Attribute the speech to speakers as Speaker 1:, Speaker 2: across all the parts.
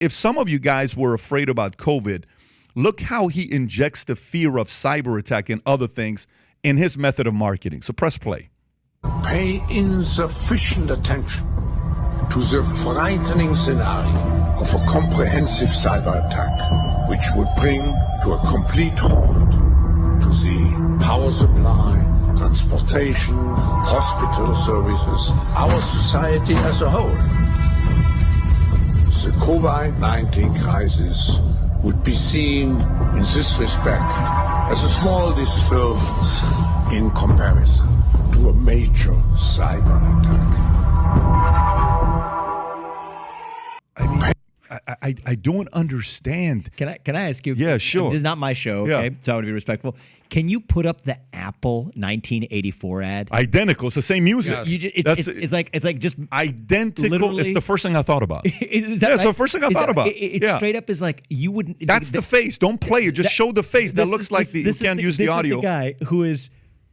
Speaker 1: if some of you guys were afraid about COVID, look how he injects the fear of cyber attack and other things in his method of marketing. So press play.
Speaker 2: Pay insufficient attention to the frightening scenario of a comprehensive cyber attack, which would bring to a complete halt to the power supply, transportation, hospital services, our society as a whole. The COVID-19 crisis would be seen in this respect as a small disturbance in comparison to a major cyber attack.
Speaker 1: I don't understand.
Speaker 3: Can I ask you?
Speaker 1: Yeah, sure.
Speaker 3: This is not my show, okay?
Speaker 1: Yeah.
Speaker 3: So I want to be respectful. Can you put up the Apple 1984 ad?
Speaker 1: Identical. It's the same music.
Speaker 3: Yes. It's like just
Speaker 1: identical.
Speaker 3: literally-
Speaker 1: It's the first thing I thought about.
Speaker 3: Is that
Speaker 1: It's the
Speaker 3: right?
Speaker 1: first thing I thought about.
Speaker 3: It straight up is like you wouldn't.
Speaker 1: That's the face. Don't play it. Just show the face. That looks like you can't use the audio.
Speaker 3: This is the guy who is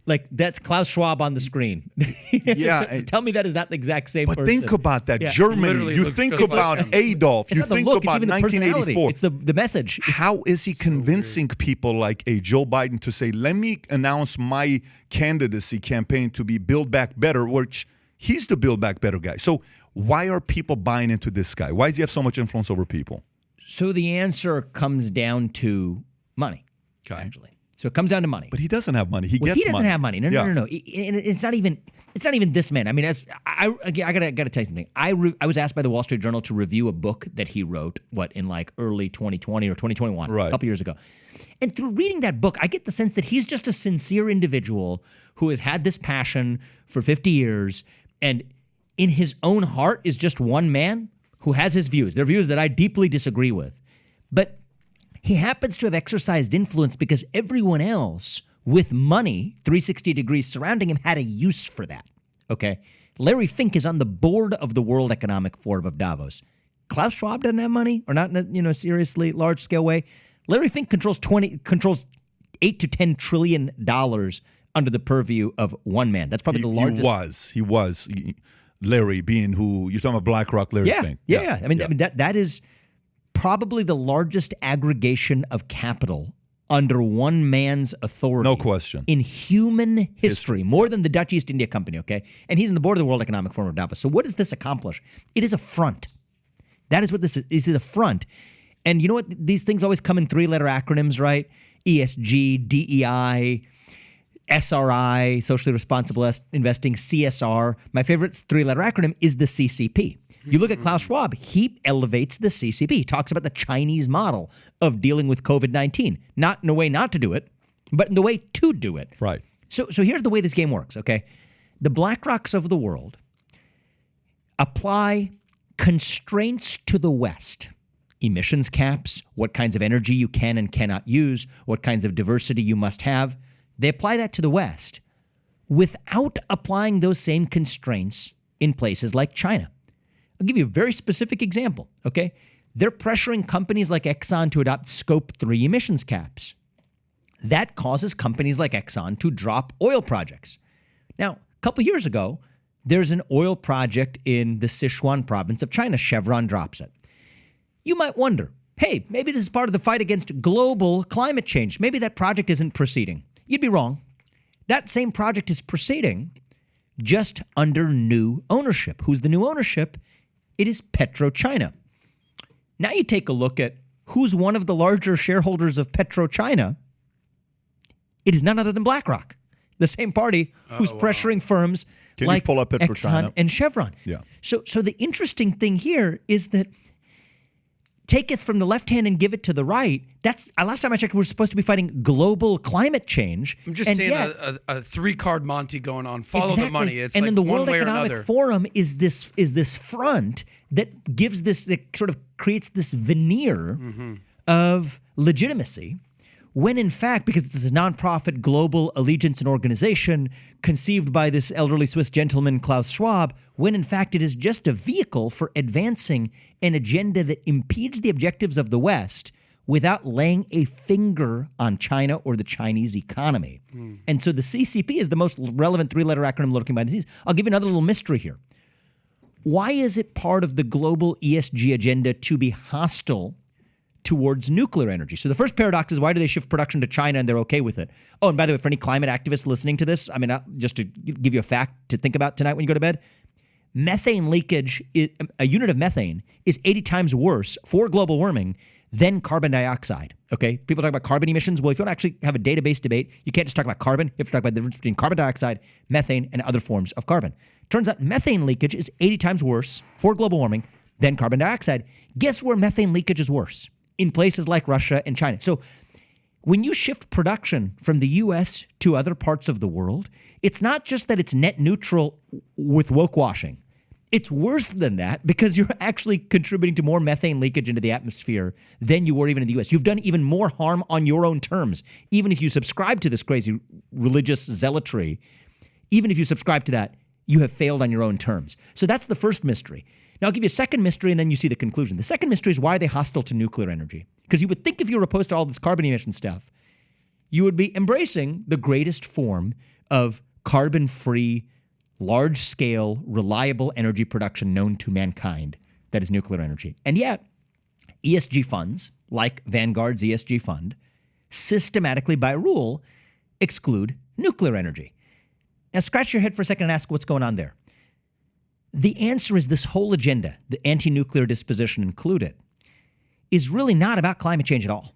Speaker 3: like, that's Klaus Schwab on the screen.
Speaker 1: Yeah.
Speaker 3: So tell me that is not the exact same
Speaker 1: But
Speaker 3: person.
Speaker 1: think about that.
Speaker 3: Yeah.
Speaker 1: Germany.
Speaker 4: Literally
Speaker 1: You
Speaker 4: looks
Speaker 1: think
Speaker 4: just
Speaker 1: about
Speaker 4: like him.
Speaker 1: Adolf.
Speaker 3: It's
Speaker 1: You
Speaker 3: not the
Speaker 1: think
Speaker 3: look, it's
Speaker 1: about
Speaker 3: even the personality.
Speaker 1: 1984.
Speaker 3: It's the message.
Speaker 1: How is he convincing people like a Joe Biden to say, let me announce my candidacy campaign to be Build Back Better, which he's the Build Back Better guy. So why are people buying into this guy? Why does he have so much influence over people?
Speaker 3: So the answer comes down to money, actually. So it comes down to money.
Speaker 1: But he doesn't have money. He
Speaker 3: Well,
Speaker 1: gets
Speaker 3: he doesn't
Speaker 1: money.
Speaker 3: have money. No. And it's not even this man. I mean, I gotta tell you something. I was asked by the Wall Street Journal to review a book that he wrote, in like early 2020 or 2021,
Speaker 1: Right.
Speaker 3: a couple years ago. And through reading that book, I get the sense that he's just a sincere individual who has had this passion for 50 years, and in his own heart is just one man who has his views. They're views that I deeply disagree with, but he happens to have exercised influence because everyone else with money, 360 degrees surrounding him, had a use for that. Okay? Larry Fink is on the board of the World Economic Forum of Davos. Klaus Schwab doesn't have money, or not in a seriously large scale way. Larry Fink controls 8 to 10 trillion dollars under the purview of one man. That's probably the largest.
Speaker 1: He was. Larry being who, you're talking about BlackRock, Larry Fink.
Speaker 3: Yeah. I mean, that is probably the largest aggregation of capital under one man's authority.
Speaker 1: No question.
Speaker 3: In human history, more than the Dutch East India Company, okay? And he's on the board of the World Economic Forum of Davos. So what does this accomplish? It is a front. That is what this is. This is a front. And you know what? These things always come in three-letter acronyms, right? ESG, DEI, SRI, socially responsible investing, CSR. My favorite three-letter acronym is the CCP. You look at Klaus Schwab, he elevates the CCP. He talks about the Chinese model of dealing with COVID-19, not in a way not to do it, but in the way to do it.
Speaker 1: Right.
Speaker 3: So here's the way this game works, okay? The BlackRocks of the world apply constraints to the West. Emissions caps, what kinds of energy you can and cannot use, what kinds of diversity you must have. They apply that to the West without applying those same constraints in places like China. I'll give you a very specific example, okay? They're pressuring companies like Exxon to adopt Scope 3 emissions caps. That causes companies like Exxon to drop oil projects. Now, a couple years ago, there's an oil project in the Sichuan province of China. Chevron drops it. You might wonder, hey, maybe this is part of the fight against global climate change. Maybe that project isn't proceeding. You'd be wrong. That same project is proceeding just under new ownership. Who's the new ownership? It is PetroChina. Now you take a look at who's one of the larger shareholders of PetroChina. It is none other than BlackRock, the same party who's pressuring firms like
Speaker 1: pull up
Speaker 3: Exxon and Chevron.
Speaker 1: Yeah.
Speaker 3: So the interesting thing here is that take it from the left hand and give it to the right. That's last time I checked, we're supposed to be fighting global climate change.
Speaker 4: I'm just saying a three-card Monty going on. Follow the money. It's
Speaker 3: and
Speaker 4: like
Speaker 3: then the
Speaker 4: one
Speaker 3: World
Speaker 4: way or
Speaker 3: Economic
Speaker 4: another.
Speaker 3: Forum is this front that gives this, that sort of creates this veneer of legitimacy, when in fact, because it's a nonprofit global allegiance and organization conceived by this elderly Swiss gentleman, Klaus Schwab, when in fact it is just a vehicle for advancing an agenda that impedes the objectives of the West without laying a finger on China or the Chinese economy. And so the CCP is the most relevant three-letter acronym lurking behind the scenes. I'll give you another little mystery here. why is it part of the global ESG agenda to be hostile towards nuclear energy? So the first paradox is, why do they shift production to China and they're okay with it? Oh, and by the way, for any climate activists listening to this, I mean, just to give you a fact to think about tonight when you go to bed, methane leakage, a unit of methane is 80 times worse for global warming than carbon dioxide. Okay, people talk about carbon emissions. Well, if you want to actually have a database debate, you can't just talk about carbon. You have to talk about the difference between carbon dioxide, methane, and other forms of carbon. Turns out methane leakage is 80 times worse for global warming than carbon dioxide. Guess where methane leakage is worse? In places like Russia and China. So when you shift production from the U.S. to other parts of the world, it's not just that it's net neutral with woke washing. It's worse than that, because you're actually contributing to more methane leakage into the atmosphere than you were even in the U.S. You've done even more harm on your own terms. Even if you subscribe to this crazy religious zealotry, even if you subscribe to that, you have failed on your own terms. So that's the first mystery. Now I'll give you a second mystery, and then you see the conclusion. The second mystery is, why are they hostile to nuclear energy? Because you would think if you were opposed to all this carbon emission stuff, you would be embracing the greatest form of carbon-free, large-scale, reliable energy production known to mankind, that is nuclear energy. And yet, ESG funds, like Vanguard's ESG fund, systematically, by rule, exclude nuclear energy. Now, scratch your head for a second and ask what's going on there. The answer is, this whole agenda, the anti-nuclear disposition included, is really not about climate change at all.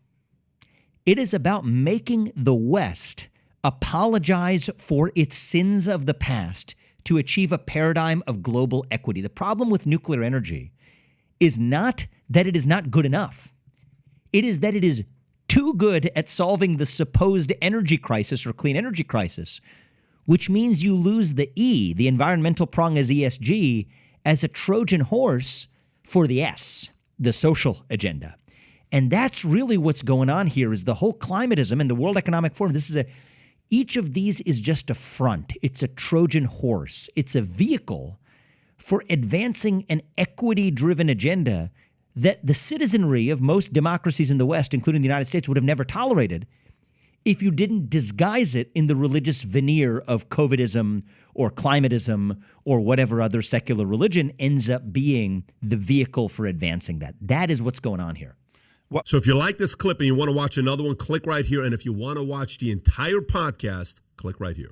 Speaker 3: It is about making the West apologize for its sins of the past to achieve a paradigm of global equity. The problem with nuclear energy is not that it is not good enough. It is that it is too good at solving the supposed energy crisis or clean energy crisis, which means you lose the E, the environmental prong as ESG, as a Trojan horse for the S, the social agenda. And that's really what's going on here, is the whole climatism and the World Economic Forum. Each of these is just a front. It's a Trojan horse. It's a vehicle for advancing an equity-driven agenda that the citizenry of most democracies in the West, including the United States, would have never tolerated if you didn't disguise it in the religious veneer of COVIDism or climatism or whatever other secular religion ends up being the vehicle for advancing that. That is what's going on here.
Speaker 5: So if you like this clip and you want to watch another one, click right here. And if you want to watch the entire podcast, click right here.